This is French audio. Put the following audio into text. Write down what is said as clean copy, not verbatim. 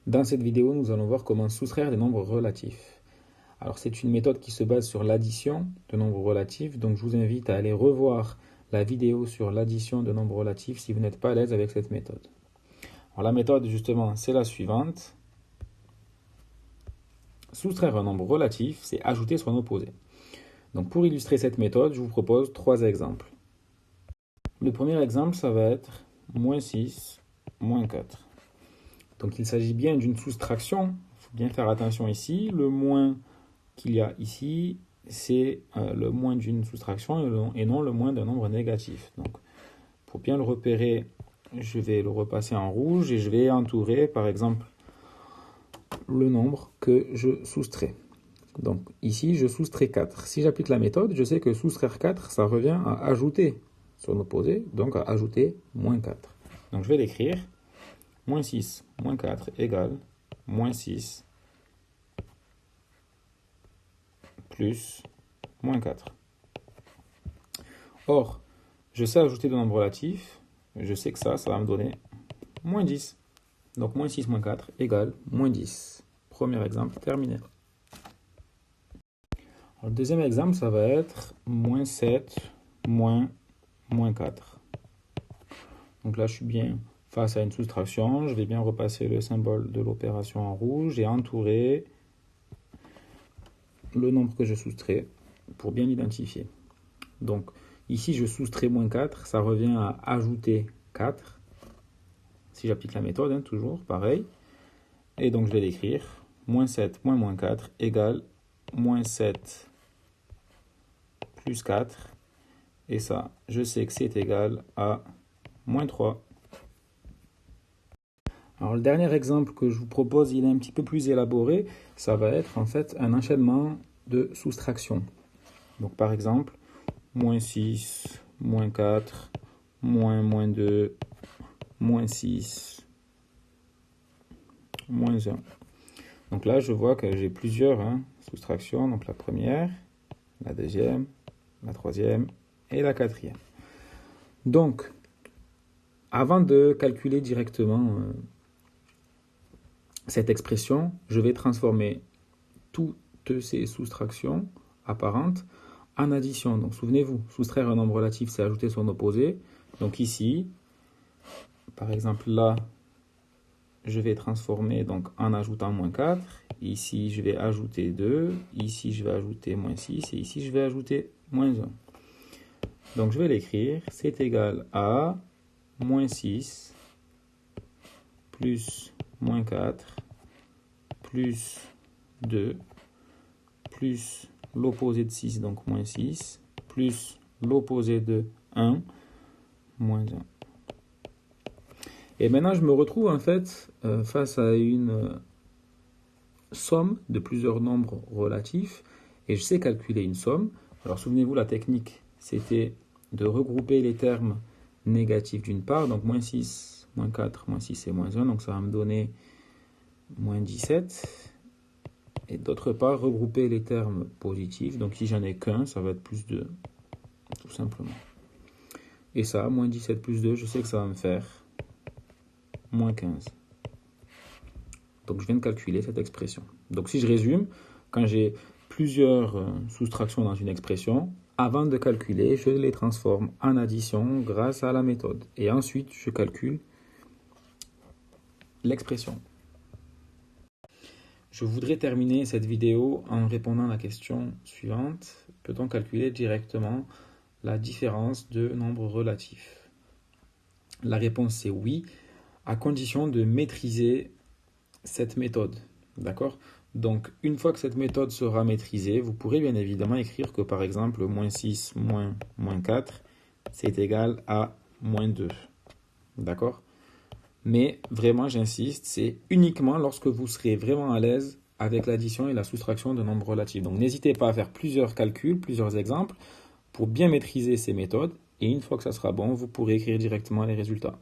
Dans cette vidéo, nous allons voir comment soustraire des nombres relatifs. Alors, c'est une méthode qui se base sur l'addition de nombres relatifs, donc je vous invite à aller revoir la vidéo sur l'addition de nombres relatifs si vous n'êtes pas à l'aise avec cette méthode. Alors, la méthode, justement, c'est la suivante. Soustraire un nombre relatif, c'est ajouter son opposé. Donc, pour illustrer cette méthode, je vous propose 3 exemples. Le premier exemple, ça va être moins 6, moins 4. Donc il s'agit bien d'une soustraction, il faut bien faire attention ici. Le moins qu'il y a ici, c'est le moins d'une soustraction et non le moins d'un nombre négatif. Donc pour bien le repérer, je vais le repasser en rouge et je vais entourer par exemple le nombre que je soustrais. Donc ici, je soustrais 4. Si j'applique la méthode, je sais que soustraire 4, ça revient à ajouter son opposé, donc à ajouter moins 4. Donc je vais l'écrire. Moins 6, moins 4 égale moins 6 plus moins 4. Or, je sais ajouter de nombres relatifs, je sais que ça va me donner moins 10. Donc moins 6 moins 4 égale moins 10. Premier exemple terminé. Alors, le deuxième exemple, ça va être moins 7 moins 4. Donc là, je suis bien face à une soustraction, je vais bien repasser le symbole de l'opération en rouge et entourer le nombre que je soustrais pour bien l'identifier. Donc ici, je soustrais moins 4, ça revient à ajouter 4. Si j'applique la méthode, toujours pareil. Et donc je vais l'écrire, moins 7 moins 4 égale moins 7 plus 4. Et ça, je sais que c'est égal à moins 3. Alors le dernier exemple que je vous propose, il est un petit peu plus élaboré. Ça va être en fait un enchaînement de soustraction. Donc par exemple, moins 6, moins 4, moins 2, moins 6, moins 1. Donc là, je vois que j'ai plusieurs soustractions. Donc la première, la deuxième, la troisième et la quatrième. Donc, avant de calculer directement cette expression, je vais transformer toutes ces soustractions apparentes en addition. Donc souvenez-vous, soustraire un nombre relatif, c'est ajouter son opposé. Donc ici, par exemple là, je vais transformer donc en ajoutant moins 4. Ici, je vais ajouter 2. Ici, je vais ajouter moins 6. Et ici, je vais ajouter moins 1. Donc je vais l'écrire. C'est égal à moins 6 plus moins 4 plus 2 plus l'opposé de 6, donc moins 6, plus l'opposé de 1, moins 1. Et maintenant, je me retrouve en fait face à une somme de plusieurs nombres relatifs, et je sais calculer une somme. Alors souvenez-vous, la technique, c'était de regrouper les termes négatifs d'une part, donc moins 6, moins 4, moins 6 et moins 1, donc ça va me donner moins 17. Et d'autre part, regrouper les termes positifs. Donc si j'en ai qu'un, ça va être plus 2, tout simplement. Et ça, moins 17 plus 2, je sais que ça va me faire moins 15. Donc je viens de calculer cette expression. Donc si je résume, quand j'ai plusieurs soustractions dans une expression, avant de calculer, je les transforme en addition grâce à la méthode. Et ensuite, je calcule l'expression. Je voudrais terminer cette vidéo en répondant à la question suivante. Peut-on calculer directement la différence de nombres relatifs? La réponse c'est oui, à condition de maîtriser cette méthode. D'accord? Donc, une fois que cette méthode sera maîtrisée, vous pourrez bien évidemment écrire que par exemple, moins 6 moins 4, c'est égal à moins 2. D'accord? Mais vraiment, j'insiste, c'est uniquement lorsque vous serez vraiment à l'aise avec l'addition et la soustraction de nombres relatifs. Donc n'hésitez pas à faire plusieurs calculs, plusieurs exemples pour bien maîtriser ces méthodes. Et une fois que ça sera bon, vous pourrez écrire directement les résultats.